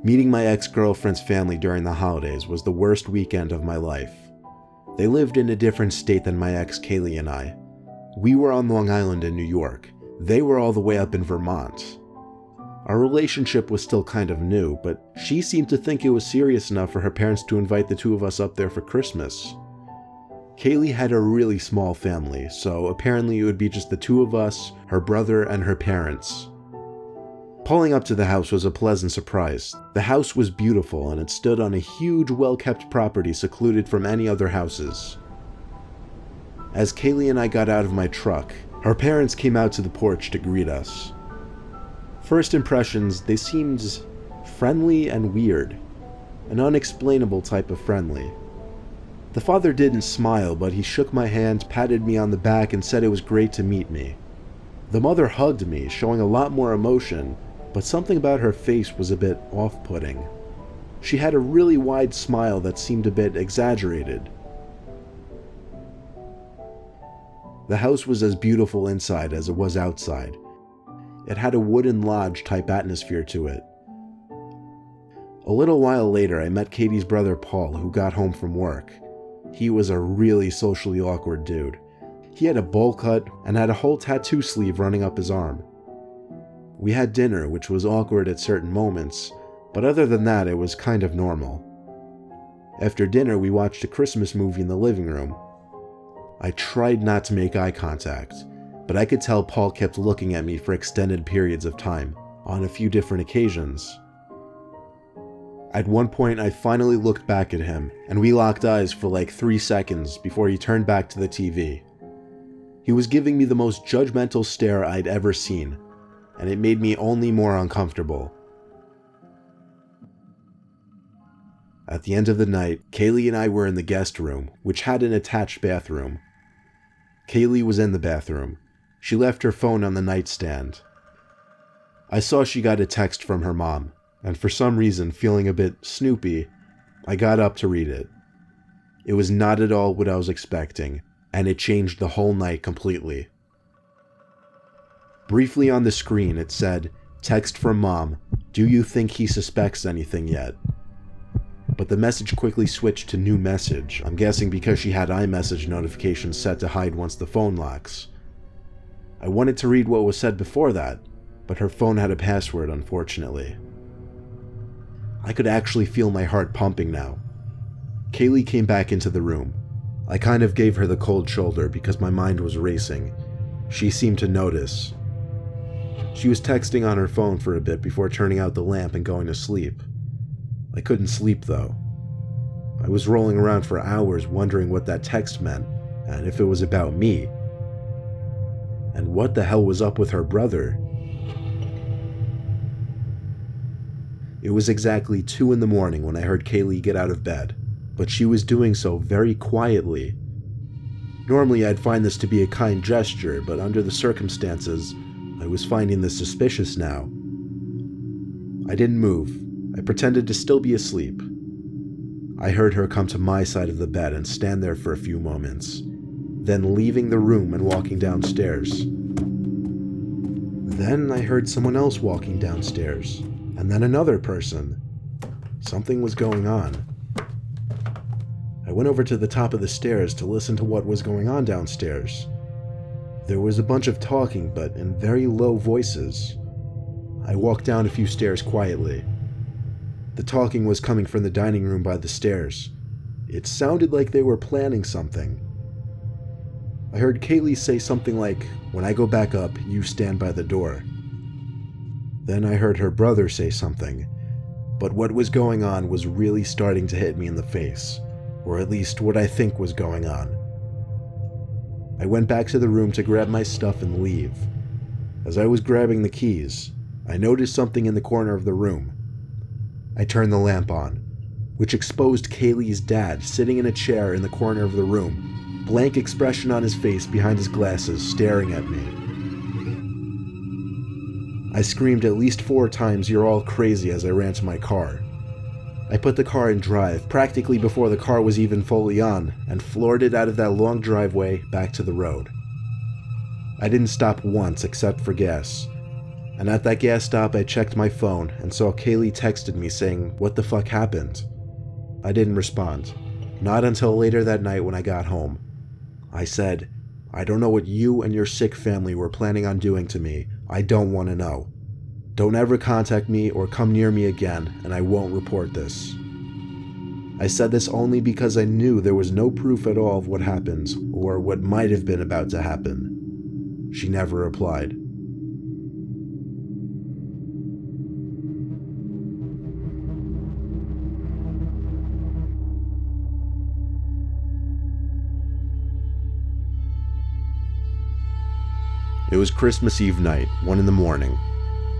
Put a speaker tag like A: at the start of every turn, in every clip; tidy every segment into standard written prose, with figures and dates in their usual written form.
A: Meeting my ex-girlfriend's family during the holidays was the worst weekend of my life. They lived in a different state than my ex Kaylee and I. We were on Long Island in New York. They were all the way up in Vermont. Our relationship was still kind of new, but she seemed to think it was serious enough for her parents to invite the two of us up there for Christmas. Kaylee had a really small family, so apparently it would be just the two of us, her brother, and her parents. Pulling up to the house was a pleasant surprise. The house was beautiful, and it stood on a huge, well-kept property secluded from any other houses. As Kaylee and I got out of my truck, her parents came out to the porch to greet us. First impressions, they seemed friendly and weird, an unexplainable type of friendly. The father didn't smile, but he shook my hand, patted me on the back, and said it was great to meet me. The mother hugged me, showing a lot more emotion, but something about her face was a bit off-putting. She had a really wide smile that seemed a bit exaggerated. The house was as beautiful inside as it was outside. It had a wooden lodge-type atmosphere to it. A little while later, I met Katie's brother Paul, who got home from work. He was a really socially awkward dude. He had a bowl cut and had a whole tattoo sleeve running up his arm. We had dinner, which was awkward at certain moments, but other than that, it was kind of normal. After dinner, we watched a Christmas movie in the living room. I tried not to make eye contact, but I could tell Paul kept looking at me for extended periods of time, on a few different occasions. At one point, I finally looked back at him, and we locked eyes for like 3 seconds before he turned back to the TV. He was giving me the most judgmental stare I'd ever seen, and it made me only more uncomfortable. At the end of the night, Kaylee and I were in the guest room, which had an attached bathroom. Kaylee was in the bathroom. She left her phone on the nightstand. I saw she got a text from her mom, and for some reason, feeling a bit snoopy, I got up to read it. It was not at all what I was expecting, and it changed the whole night completely. Briefly on the screen, it said, "Text from Mom. Do you think he suspects anything yet?" But the message quickly switched to new message, I'm guessing because she had iMessage notifications set to hide once the phone locks. I wanted to read what was said before that, but her phone had a password, unfortunately. I could actually feel my heart pumping now. Kaylee came back into the room. I kind of gave her the cold shoulder because my mind was racing. She seemed to notice. She was texting on her phone for a bit before turning out the lamp and going to sleep. I couldn't sleep though. I was rolling around for hours wondering what that text meant, and if it was about me. And what the hell was up with her brother? It was exactly 2 in the morning when I heard Kaylee get out of bed, but she was doing so very quietly. Normally I'd find this to be a kind gesture, but under the circumstances, I was finding this suspicious now. I didn't move. I pretended to still be asleep. I heard her come to my side of the bed and stand there for a few moments, then leaving the room and walking downstairs. Then I heard someone else walking downstairs, and then another person. Something was going on. I went over to the top of the stairs to listen to what was going on downstairs. There was a bunch of talking, but in very low voices. I walked down a few stairs quietly. The talking was coming from the dining room by the stairs. It sounded like they were planning something. I heard Kaylee say something like, "When I go back up, you stand by the door." Then I heard her brother say something, but what was going on was really starting to hit me in the face, or at least what I think was going on. I went back to the room to grab my stuff and leave. As I was grabbing the keys, I noticed something in the corner of the room. I turned the lamp on, which exposed Kaylee's dad sitting in a chair in the corner of the room, blank expression on his face behind his glasses, staring at me. I screamed at least 4 times, "You're all crazy," as I ran to my car. I put the car in drive practically before the car was even fully on and floored it out of that long driveway back to the road. I didn't stop once except for gas, And at that gas stop, I checked my phone and saw Kaylee texted me saying, "What the fuck happened?" I didn't respond. Not until later that night when I got home. I said, "I don't know what you and your sick family were planning on doing to me. I don't want to know. Don't ever contact me or come near me again, and I won't report this." I said this only because I knew there was no proof at all of what happened, or what might have been about to happen. She never replied. It was Christmas Eve night, 1 in the morning.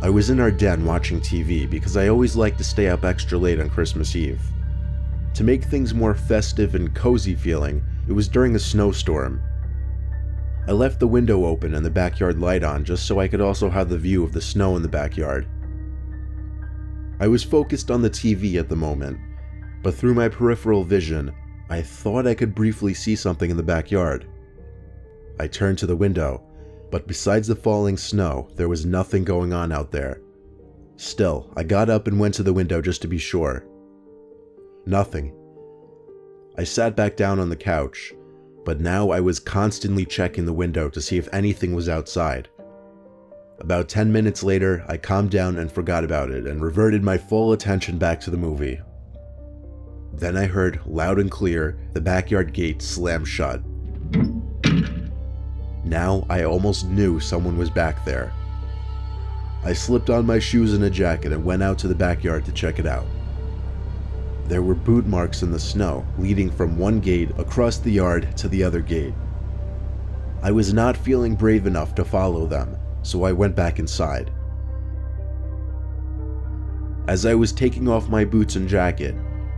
A: I was in our den watching TV because I always like to stay up extra late on Christmas Eve. To make things more festive and cozy feeling, it was during a snowstorm. I left the window open and the backyard light on just so I could also have the view of the snow in the backyard. I was focused on the TV at the moment, but through my peripheral vision, I thought I could briefly see something in the backyard. I turned to the window, but besides the falling snow, there was nothing going on out there. Still, I got up and went to the window just to be sure. Nothing. I sat back down on the couch, but now I was constantly checking the window to see if anything was outside. About 10 minutes later, I calmed down and forgot about it and reverted my full attention back to the movie. Then I heard, loud and clear, the backyard gate slam shut. Now I almost knew someone was back there. I slipped on my shoes and a jacket and went out to the backyard to check it out. There were boot marks in the snow leading from one gate across the yard to the other gate. I was not feeling brave enough to follow them, so I went back inside. As I was taking off my boots and jacket,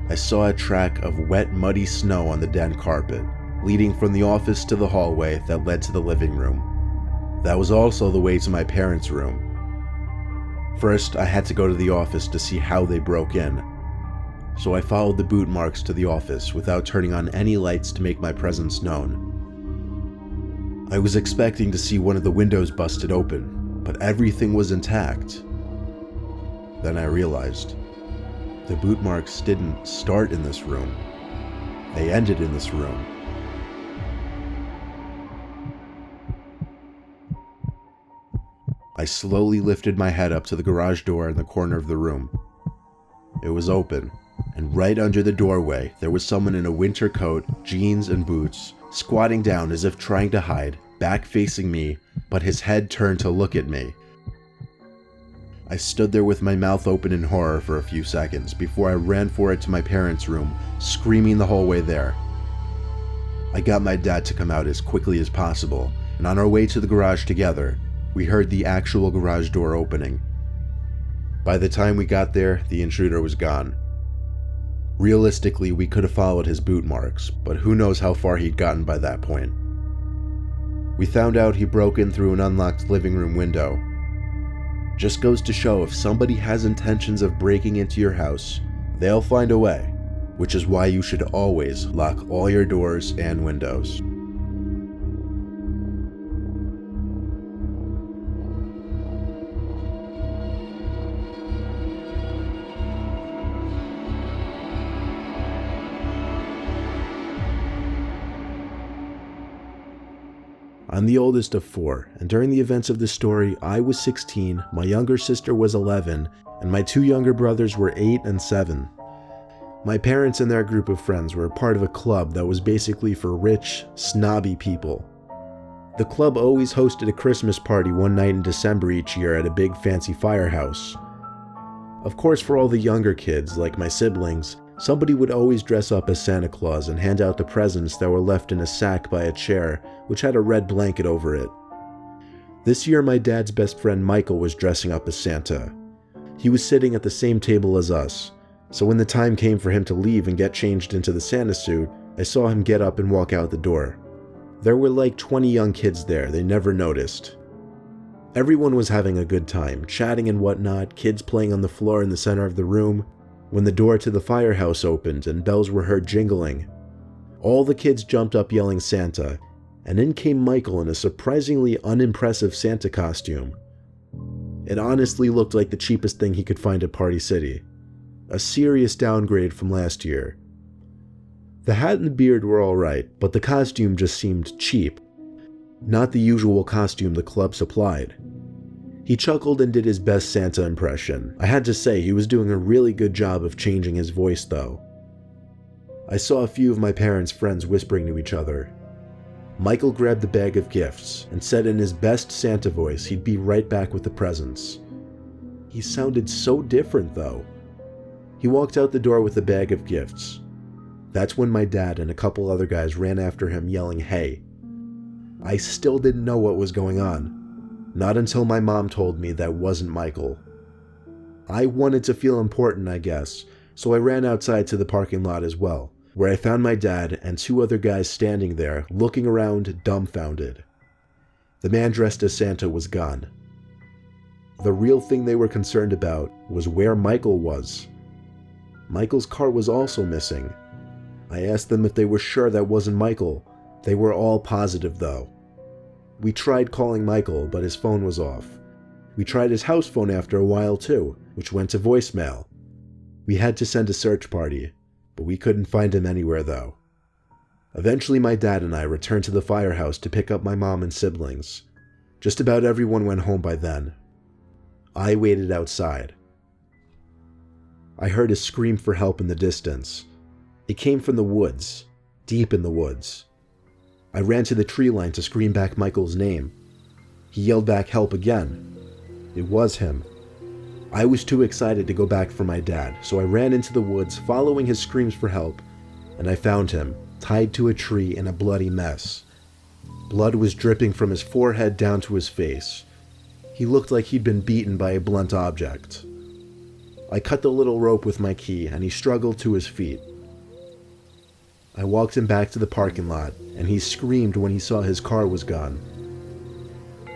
A: I saw a track of wet, muddy snow on the den carpet, leading from the office to the hallway that led to the living room. That was also the way to my parents' room. First, I had to go to the office to see how they broke in, so I followed the boot marks to the office without turning on any lights to make my presence known. I was expecting to see one of the windows busted open, but everything was intact. Then I realized the boot marks didn't start in this room. They ended in this room. I slowly lifted my head up to the garage door in the corner of the room. It was open, and right under the doorway there was someone in a winter coat, jeans, and boots, squatting down as if trying to hide, back facing me, but his head turned to look at me. I stood there with my mouth open in horror for a few seconds before I ran for it to my parents' room, screaming the whole way there. I got my dad to come out as quickly as possible, and on our way to the garage together, we heard the actual garage door opening. By the time we got there, the intruder was gone. Realistically, we could have followed his boot marks, but who knows how far he'd gotten by that point. We found out he broke in through an unlocked living room window. Just goes to show, if somebody has intentions of breaking into your house, they'll find a way, which is why you should always lock all your doors and windows. I'm the oldest of 4, and during the events of this story, I was 16, my younger sister was 11, and my 2 younger brothers were 8 and 7. My parents and their group of friends were part of a club that was basically for rich, snobby people. The club always hosted a Christmas party one night in December each year at a big fancy firehouse. Of course, for all the younger kids, like my siblings, somebody would always dress up as Santa Claus and hand out the presents that were left in a sack by a chair, which had a red blanket over it. This year, my dad's best friend Michael was dressing up as Santa. He was sitting at the same table as us, so when the time came for him to leave and get changed into the Santa suit, I saw him get up and walk out the door. There were like 20 young kids there, they never noticed. Everyone was having a good time, chatting and whatnot, kids playing on the floor in the center of the room, when the door to the firehouse opened and bells were heard jingling. All the kids jumped up yelling Santa, and in came Michael in a surprisingly unimpressive Santa costume. It honestly looked like the cheapest thing he could find at Party City. A serious downgrade from last year. The hat and the beard were alright, but the costume just seemed cheap. Not the usual costume the club supplied. He chuckled and did his best Santa impression. I had to say, he was doing a really good job of changing his voice though. I saw a few of my parents' friends whispering to each other. Michael grabbed the bag of gifts and said in his best Santa voice he'd be right back with the presents. He sounded so different though. He walked out the door with the bag of gifts. That's when my dad and a couple other guys ran after him yelling, "Hey." I still didn't know what was going on. Not until my mom told me that wasn't Michael. I wanted to feel important, I guess, so I ran outside to the parking lot as well, where I found my dad and two other guys standing there, looking around dumbfounded. The man dressed as Santa was gone. The real thing they were concerned about was where Michael was. Michael's car was also missing. I asked them if they were sure that wasn't Michael. They were all positive though. We tried calling Michael, but his phone was off. We tried his house phone after a while too, which went to voicemail. We had to send a search party, but we couldn't find him anywhere though. Eventually my dad and I returned to the firehouse to pick up my mom and siblings. Just about everyone went home by then. I waited outside. I heard a scream for help in the distance. It came from the woods, deep in the woods. I ran to the tree line to scream back Michael's name. He yelled back help again. It was him. I was too excited to go back for my dad, so I ran into the woods following his screams for help, and I found him, tied to a tree in a bloody mess. Blood was dripping from his forehead down to his face. He looked like he'd been beaten by a blunt object. I cut the little rope with my key, and he struggled to his feet. I walked him back to the parking lot, and he screamed when he saw his car was gone.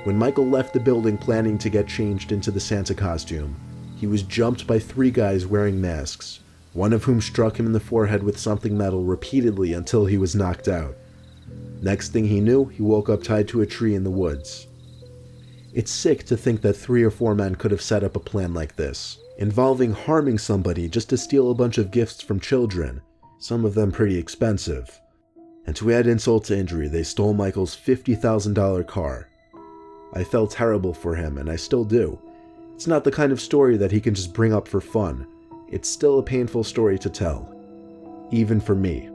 A: When Michael left the building planning to get changed into the Santa costume, he was jumped by 3 guys wearing masks, one of whom struck him in the forehead with something metal repeatedly until he was knocked out. Next thing he knew, he woke up tied to a tree in the woods. It's sick to think that 3 or 4 men could have set up a plan like this, involving harming somebody just to steal a bunch of gifts from children, some of them pretty expensive. And to add insult to injury, they stole Michael's $50,000 car. I felt terrible for him, and I still do. It's not the kind of story that he can just bring up for fun. It's still a painful story to tell, even for me.